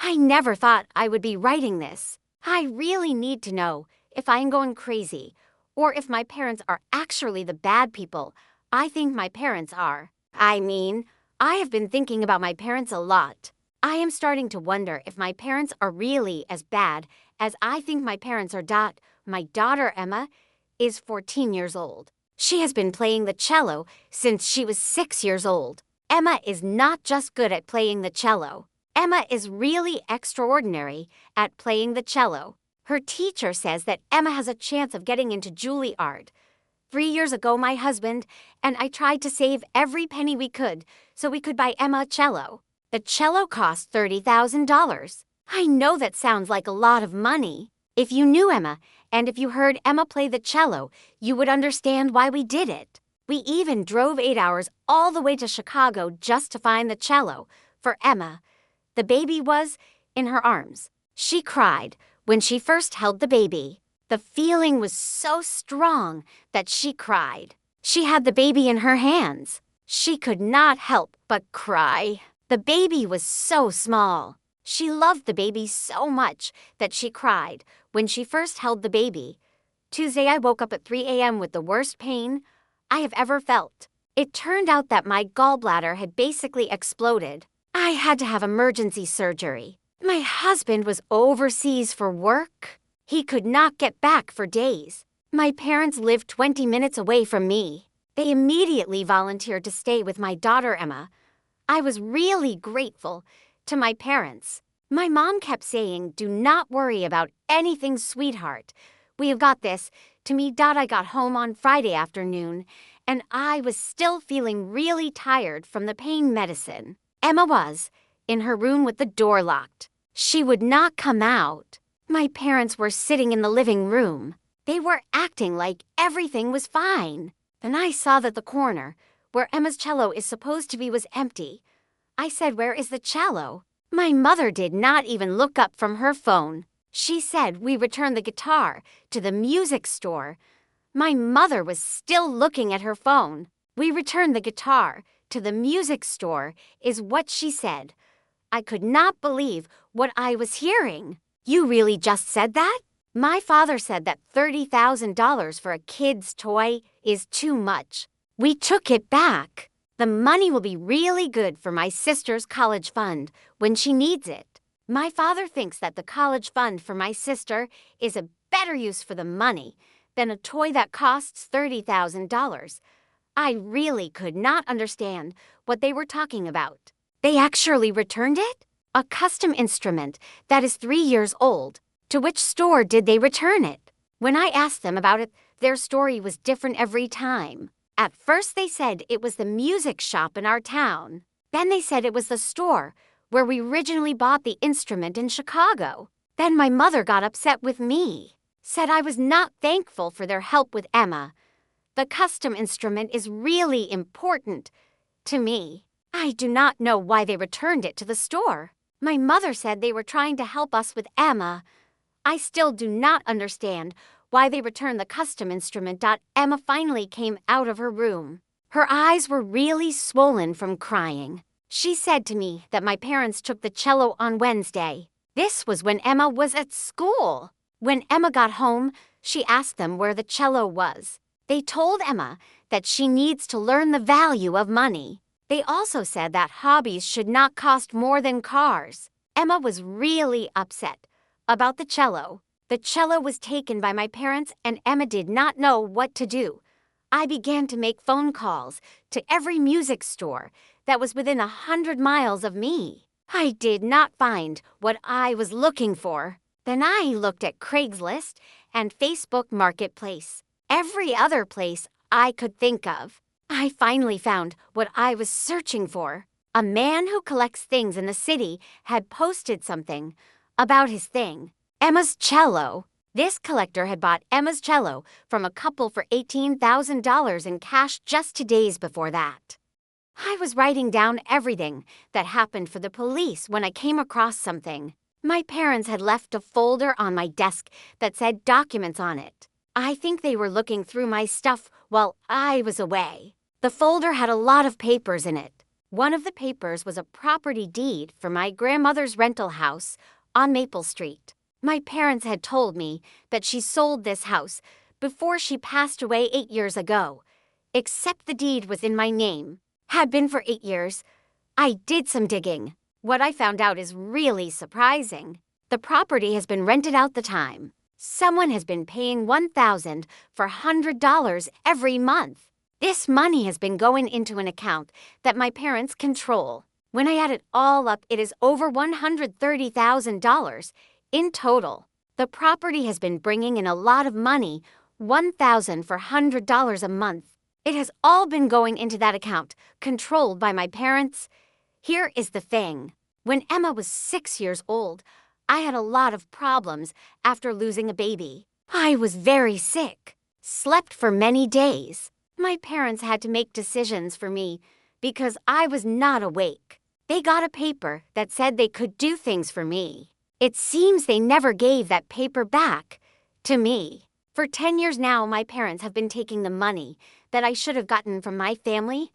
I never thought I would be writing this. I really need to know if I am going crazy or if my parents are actually the bad people I think my parents are. I have been thinking about my parents a lot. I am starting to wonder if my parents are really as bad as I think my parents are. My daughter Emma is 14 years old. She has been playing the cello since she was 6 years old. Emma is not just good at playing the cello. Emma is really extraordinary at playing the cello. Her teacher says that Emma has a chance of getting into Juilliard. 3 years ago, my husband and I tried to save every penny we could so we could buy Emma a cello. The cello cost $30,000. I know that sounds like a lot of money. If you knew Emma and if you heard Emma play the cello, you would understand why we did it. We even drove 8 hours all the way to Chicago just to find the cello for Emma. The baby was in her arms. She cried when she first held the baby. The feeling was so strong that she cried. She had the baby in her hands. She could not help but cry. The baby was so small. She loved the baby so much that she cried when she first held the baby. Tuesday, I woke up at 3 a.m. with the worst pain I have ever felt. It turned out that my gallbladder had basically exploded. I had to have emergency surgery. My husband was overseas for work. He could not get back for days. My parents lived 20 minutes away from me. They immediately volunteered to stay with my daughter Emma. I was really grateful to my parents. My mom kept saying, "Do not worry about anything, sweetheart. We have got this." To me, I got home on Friday afternoon, and I was still feeling really tired from the pain medicine. Emma was in her room with the door locked. She would not come out. My parents were sitting in the living room. They were acting like everything was fine. Then I saw that the corner, where Emma's cello is supposed to be, was empty. I said, "Where is the cello?" My mother did not even look up from her phone. She said we returned the guitar to the music store. My mother was still looking at her phone. "We returned the guitar to the music store," is what she said. I could not believe what I was hearing. "You really just said that?" My father said that $30,000 for a kid's toy is too much. We took it back. The money will be really good for my sister's college fund when she needs it. My father thinks that the college fund for my sister is a better use for the money than a toy that costs $30,000. I really could not understand what they were talking about. They actually returned it? A custom instrument that is 3 years old. To which store did they return it? When I asked them about it, their story was different every time. At first they said it was the music shop in our town. Then they said it was the store where we originally bought the instrument in Chicago. Then my mother got upset with me, said I was not thankful for their help with Emma. The custom instrument is really important to me. I do not know why they returned it to the store. My mother said they were trying to help us with Emma. I still do not understand why they returned the custom instrument. Emma finally came out of her room. Her eyes were really swollen from crying. She said to me that my parents took the cello on Wednesday. This was when Emma was at school. When Emma got home, she asked them where the cello was. They told Emma that she needs to learn the value of money. They also said that hobbies should not cost more than cars. Emma was really upset about the cello. The cello was taken by my parents, and Emma did not know what to do. I began to make phone calls to every music store that was within 100 miles of me. I did not find what I was looking for. Then I looked at Craigslist and Facebook Marketplace, every other place I could think of. I finally found what I was searching for. A man who collects things in the city had posted something about his thing, Emma's cello. This collector had bought Emma's cello from a couple for $18,000 in cash just 2 days before that. I was writing down everything that happened for the police when I came across something. My parents had left a folder on my desk that said documents on it. I think they were looking through my stuff while I was away. The folder had a lot of papers in it. One of the papers was a property deed for my grandmother's rental house on Maple Street. My parents had told me that she sold this house before she passed away 8 years ago, except the deed was in my name. Had been for 8 years. I did some digging. What I found out is really surprising. The property has been rented out the time. Someone has been paying $1,400 every month. This money has been going into an account that my parents control. When I add it all up, it is over $130,000 in total. The property has been bringing in a lot of money, $1,400 a month. It has all been going into that account, controlled by my parents. Here is the thing. When Emma was 6 years old, I had a lot of problems after losing a baby. I was very sick, slept for many days. My parents had to make decisions for me because I was not awake. They got a paper that said they could do things for me. It seems they never gave that paper back to me. For 10 years now, my parents have been taking the money that I should have gotten from my family.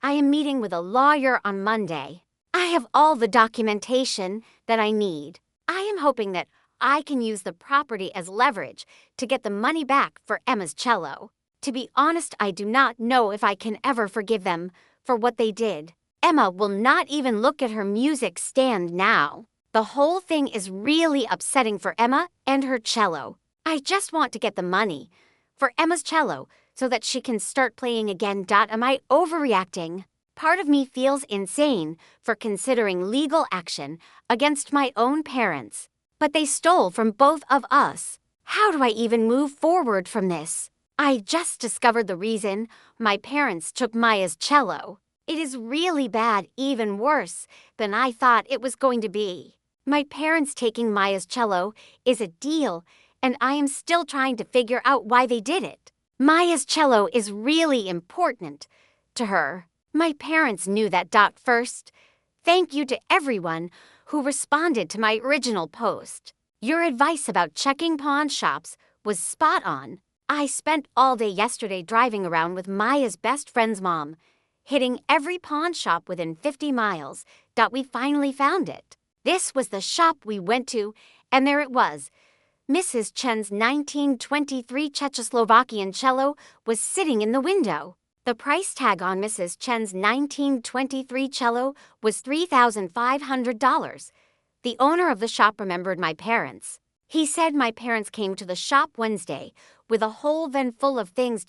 I am meeting with a lawyer on Monday. I have all the documentation that I need. I am hoping that I can use the property as leverage to get the money back for Emma's cello. To be honest, I do not know if I can ever forgive them for what they did. Emma will not even look at her music stand now. The whole thing is really upsetting for Emma and her cello. I just want to get the money for Emma's cello so that she can start playing again. Am I overreacting? Part of me feels insane for considering legal action against my own parents, but they stole from both of us. How do I even move forward from this? I just discovered the reason my parents took Maya's cello. It is really bad, even worse than I thought it was going to be. My parents taking Maya's cello is a deal, and I am still trying to figure out why they did it. Maya's cello is really important to her. My parents knew that. First, thank you to everyone who responded to my original post. Your advice about checking pawn shops was spot on. I spent all day yesterday driving around with Maya's best friend's mom, hitting every pawn shop within 50 miles. We finally found it. This was the shop we went to, and there it was. Mrs. Chen's 1923 Czechoslovakian cello was sitting in the window. The price tag on Mrs. Chen's 1923 cello was $3,500. The owner of the shop remembered my parents. He said my parents came to the shop Wednesday with a whole van full of things.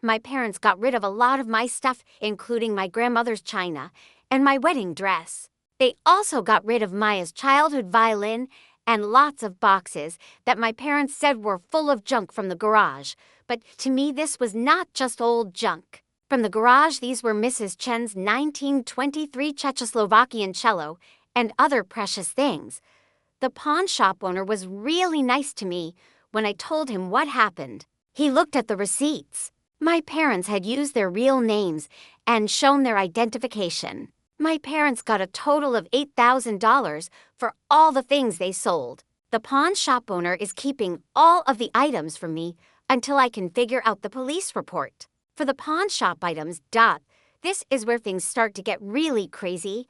My parents got rid of a lot of my stuff, including my grandmother's china and my wedding dress. They also got rid of Maya's childhood violin and lots of boxes that my parents said were full of junk from the garage. But to me, this was not just old junk. From the garage, these were Mrs. Chen's 1923 Czechoslovakian cello and other precious things. The pawn shop owner was really nice to me when I told him what happened. He looked at the receipts. My parents had used their real names and shown their identification. My parents got a total of $8,000 for all the things they sold. The pawn shop owner is keeping all of the items from me until I can figure out the police report. For the pawn shop items, this is where things start to get really crazy.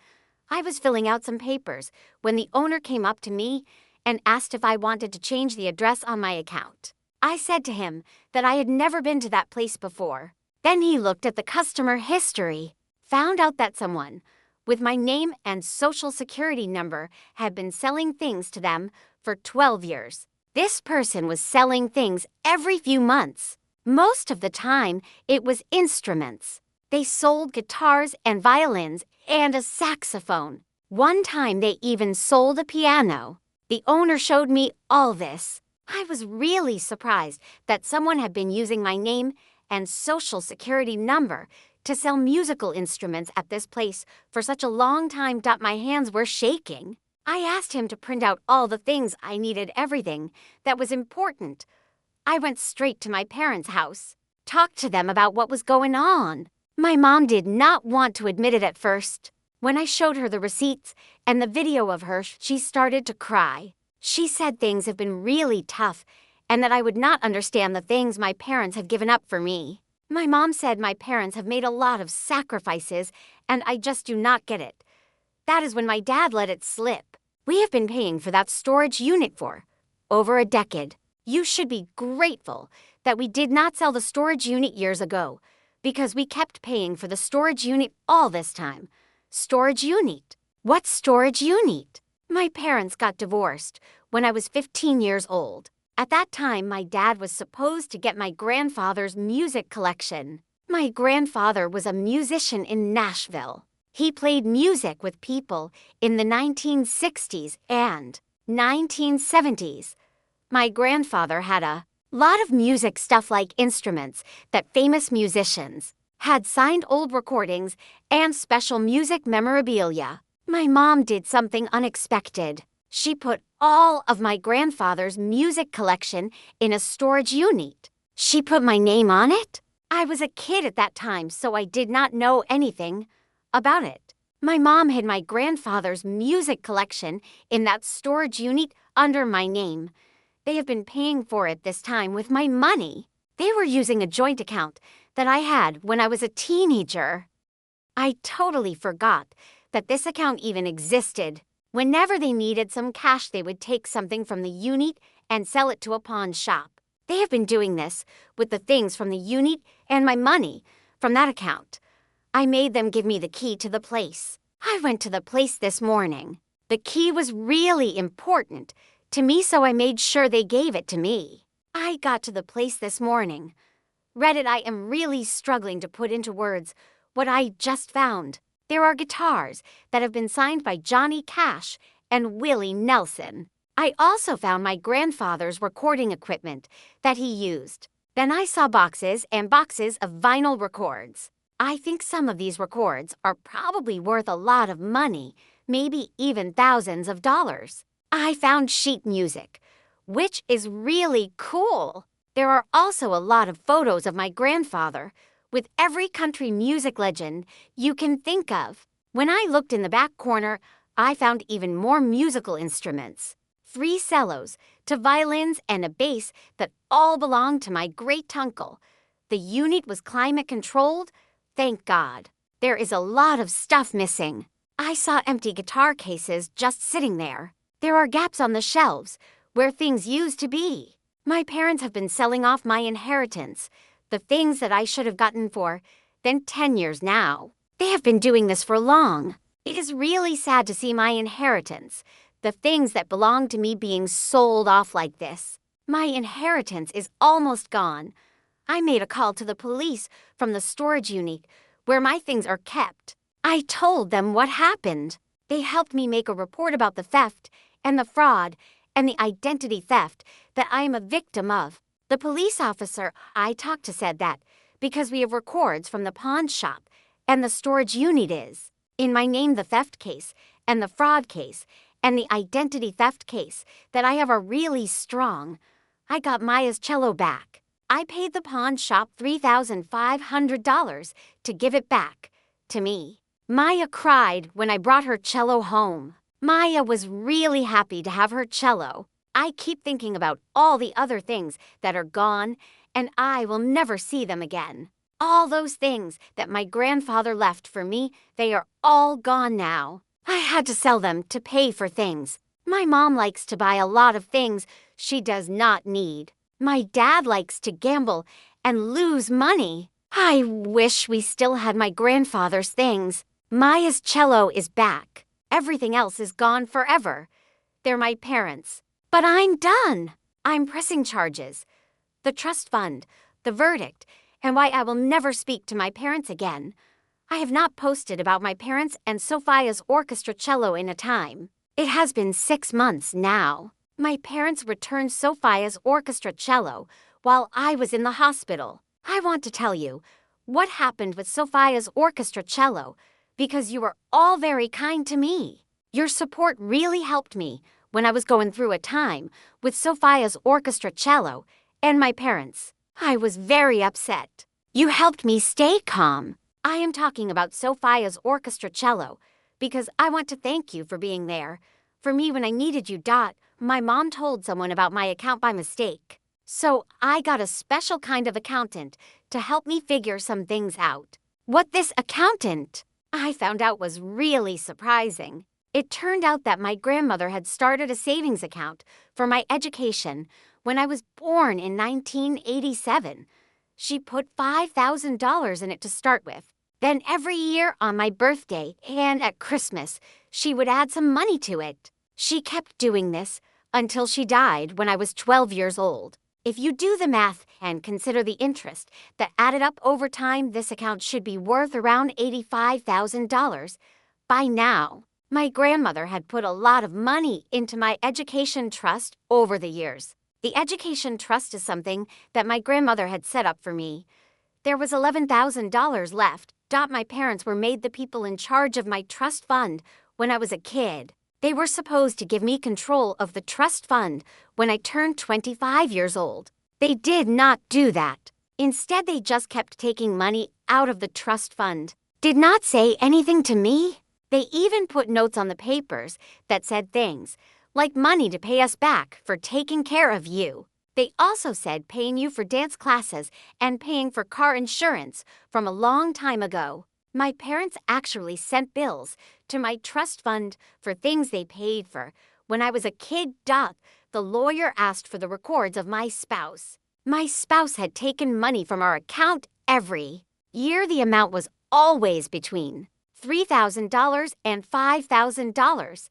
I was filling out some papers when the owner came up to me and asked if I wanted to change the address on my account. I said to him that I had never been to that place before. Then he looked at the customer history, found out that someone with my name and social security number had been selling things to them for 12 years. This person was selling things every few months. Most of the time, it was instruments. They sold guitars and violins and a saxophone. One time, they even sold a piano. The owner showed me all this. I was really surprised that someone had been using my name and social security number to sell musical instruments at this place for such a long time. My hands were shaking. I asked him to print out all the things I needed, everything that was important. I went straight to my parents' house, talked to them about what was going on. My mom did not want to admit it at first. When I showed her the receipts and the video of her, she started to cry. She said things have been really tough and that I would not understand the things my parents have given up for me. My mom said my parents have made a lot of sacrifices, and I just do not get it. That is when my dad let it slip. We have been paying for that storage unit for over a decade. You should be grateful that we did not sell the storage unit years ago, because we kept paying for the storage unit all this time. Storage unit? What storage unit? My parents got divorced when I was 15 years old. At that time, my dad was supposed to get my grandfather's music collection. My grandfather was a musician in Nashville. He played music with people in the 1960s and 1970s. My grandfather had a lot of music stuff like instruments that famous musicians had, signed old recordings, and special music memorabilia. My mom did something unexpected. She put all of my grandfather's music collection in a storage unit. She put my name on it? I was a kid at that time, so I did not know anything about it. My mom hid my grandfather's music collection in that storage unit under my name. They have been paying for it this time with my money. They were using a joint account that I had when I was a teenager. I totally forgot that this account even existed. Whenever they needed some cash, they would take something from the unit and sell it to a pawn shop. They have been doing this with the things from the unit and my money from that account. I made them give me the key to the place. I went to the place this morning. The key was really important to me, so I made sure they gave it to me. I got to the place this morning. Reddit, I am really struggling to put into words what I just found. There are guitars that have been signed by Johnny Cash and Willie Nelson. I also found my grandfather's recording equipment that he used. Then I saw boxes and boxes of vinyl records. I think some of these records are probably worth a lot of money, maybe even thousands of dollars. I found sheet music, which is really cool. There are also a lot of photos of my grandfather with every country music legend you can think of. When I looked in the back corner, I found even more musical instruments. 3 cellos, 2 violins, and a bass that all belonged to my great-uncle. The unit was climate-controlled. Thank God. There is a lot of stuff missing. I saw empty guitar cases just sitting there. There are gaps on the shelves where things used to be. My parents have been selling off my inheritance, the things that I should have gotten for then 10 years now. They have been doing this for long. It is really sad to see my inheritance, the things that belong to me, being sold off like this. My inheritance is almost gone. I made a call to the police from the storage unit where my things are kept. I told them what happened. They helped me make a report about the theft and the fraud and the identity theft that I am a victim of. The police officer I talked to said that because we have records from the pawn shop and the storage unit is in my name, the theft case and the fraud case and the identity theft case that I have are really strong. I got Maya's cello back. I paid the pawn shop $3,500 to give it back to me. Maya cried when I brought her cello home. Maya was really happy to have her cello. I keep thinking about all the other things that are gone, and I will never see them again. All those things that my grandfather left for me, they are all gone now. I had to sell them to pay for things. My mom likes to buy a lot of things she does not need. My dad likes to gamble and lose money. I wish we still had my grandfather's things. Maya's cello is back. Everything else is gone forever. They're my parents. But I'm done. I'm pressing charges. The trust fund, the verdict, and why I will never speak to my parents again. I have not posted about my parents and Sophia's orchestra cello in a time. It has been 6 months now. My parents returned Sophia's orchestra cello while I was in the hospital. I want to tell you what happened with Sophia's orchestra cello because you were all very kind to me. Your support really helped me when I was going through a time with Sophia's orchestra cello and my parents. I was very upset. You helped me stay calm. I am talking about Sophia's orchestra cello because I want to thank you for being there for me when I needed you. My mom told someone about my account by mistake. So I got a special kind of accountant to help me figure some things out. What this accountant I found out was really surprising. It turned out that my grandmother had started a savings account for my education when I was born in 1987. She put $5,000 in it to start with. Then every year on my birthday and at Christmas, she would add some money to it. She kept doing this until she died when I was 12 years old. If you do the math and consider the interest that added up over time, this account should be worth around $85,000 by now. My grandmother had put a lot of money into my education trust over the years. The education trust is something that my grandmother had set up for me. There was $11,000 left. My parents were made the people in charge of my trust fund when I was a kid. They were supposed to give me control of the trust fund when I turned 25 years old. They did not do that. Instead, they just kept taking money out of the trust fund. Did not say anything to me. They even put notes on the papers that said things like money to pay us back for taking care of you. They also said paying you for dance classes and paying for car insurance from a long time ago. My parents actually sent bills to my trust fund for things they paid for. When I was a kid, the lawyer asked for the records of my spouse. My spouse had taken money from our account every year. The amount was always between $3,000 and $5,000.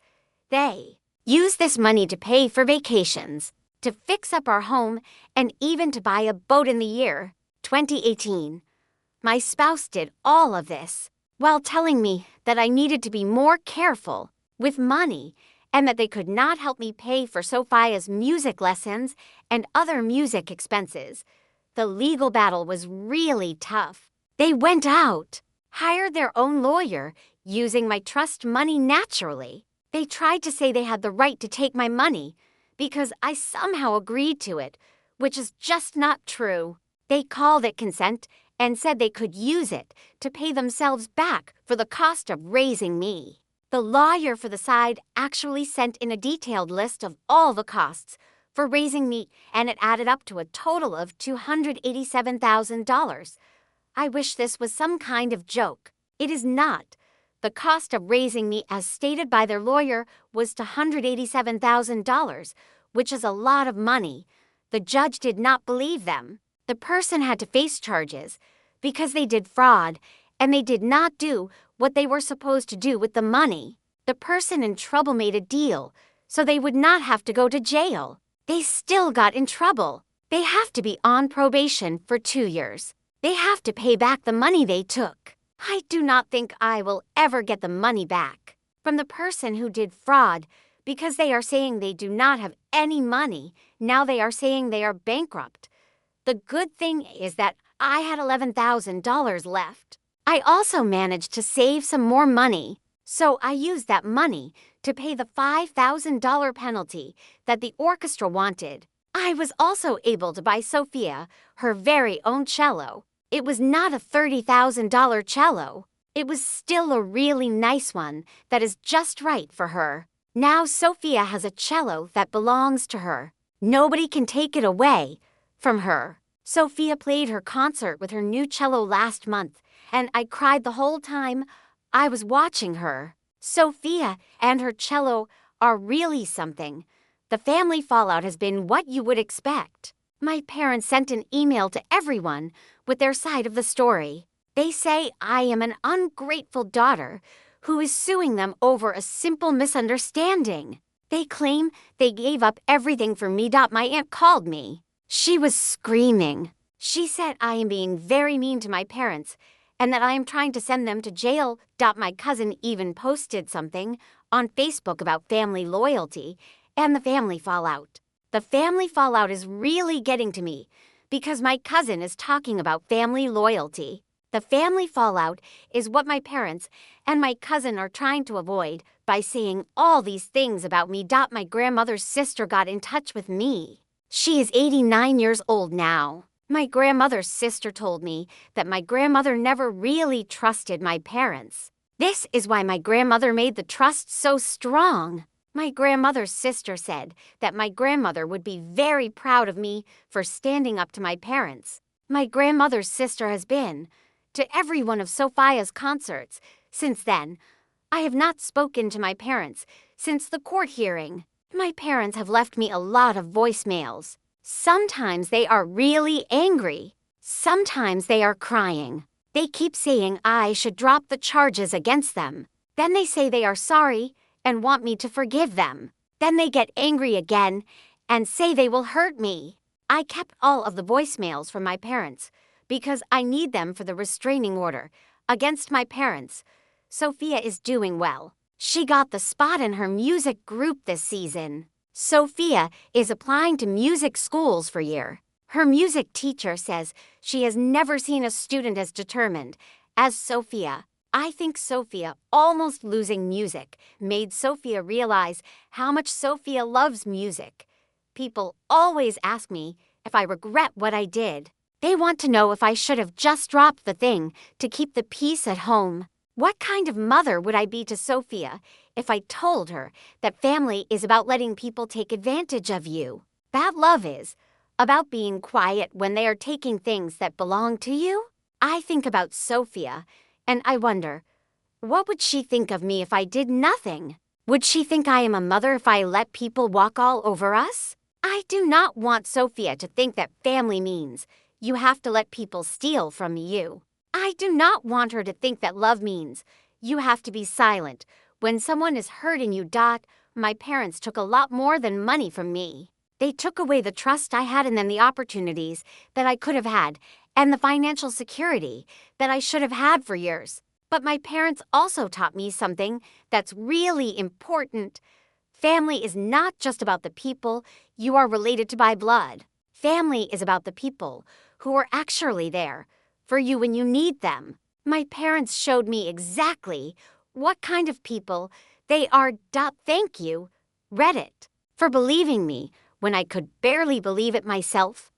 They used this money to pay for vacations, to fix up our home, and even to buy a boat in the year 2018. My spouse did all of this while telling me that I needed to be more careful with money and that they could not help me pay for Sophia's music lessons and other music expenses. The legal battle was really tough. They went out, hired their own lawyer, using my trust money naturally. They tried to say they had the right to take my money because I somehow agreed to it, which is just not true. They called it consent and said they could use it to pay themselves back for the cost of raising me. The lawyer for the side actually sent in a detailed list of all the costs for raising me, and it added up to a total of $287,000. I wish this was some kind of joke. It is not. The cost of raising me, as stated by their lawyer, was $187,000, which is a lot of money. The judge did not believe them. The person had to face charges because they did fraud and they did not do what they were supposed to do with the money. The person in trouble made a deal so they would not have to go to jail. They still got in trouble. They have to be on probation for 2 years. They have to pay back the money they took. I do not think I will ever get the money back from the person who did fraud because they are saying they do not have any money. Now they are saying they are bankrupt. The good thing is that I had $11,000 left. I also managed to save some more money, so I used that money to pay the $5,000 penalty that the orchestra wanted. I was also able to buy Sophia her very own cello. It was not a $30,000 cello. It was still a really nice one that is just right for her. Now Sophia has a cello that belongs to her. Nobody can take it away from her. Sophia played her concert with her new cello last month, and I cried the whole time I was watching her. Sophia and her cello are really something. The family fallout has been what you would expect. My parents sent an email to everyone with their side of the story. They say I am an ungrateful daughter who is suing them over a simple misunderstanding. They claim they gave up everything for me. My aunt called me. She was screaming. She said I am being very mean to my parents and that I am trying to send them to jail. My cousin even posted something on Facebook about family loyalty and the family fallout. The family fallout is really getting to me because my cousin is talking about family loyalty. The family fallout is what my parents and my cousin are trying to avoid by saying all these things about me. My grandmother's sister got in touch with me. She is 89 years old now. My grandmother's sister told me that my grandmother never really trusted my parents. This is why my grandmother made the trust so strong. My grandmother's sister said that my grandmother would be very proud of me for standing up to my parents. my grandmother's sister has been to every one of Sophia's concerts. Since then, I have not spoken to my parents since the court hearing. My parents have left me a lot of voicemails. Sometimes they are really angry. Sometimes they are crying. They keep saying I should drop the charges against them. Then they say they are sorry and want me to forgive them. Then they get angry again and say they will hurt me. I kept all of the voicemails from my parents because I need them for the restraining order against my parents. Sophia is doing well. She got the spot in her music group this season. Sophia is applying to music schools for a year. Her music teacher says she has never seen a student as determined as Sophia. I think Sophia almost losing music made Sophia realize how much Sophia loves music. People always ask me if I regret what I did. They want to know if I should have just dropped the thing to keep the peace at home. What kind of mother would I be to Sophia if I told her that family is about letting people take advantage of you? That love is about being quiet when they are taking things that belong to you? I think about Sophia, and I wonder, what would she think of me if I did nothing? Would she think I am a mother if I let people walk all over us? I do not want Sophia to think that family means you have to let people steal from you. I do not want her to think that love means you have to be silent when someone is hurting you. My parents took a lot more than money from me. They took away the trust I had in them, the opportunities that I could have had, and the financial security that I should have had for years. But my parents also taught me something that's really important. Family is not just about the people you are related to by blood. Family is about the people who are actually there for you when you need them. My parents showed me exactly what kind of people they are. Thank you, Reddit, for believing me when I could barely believe it myself.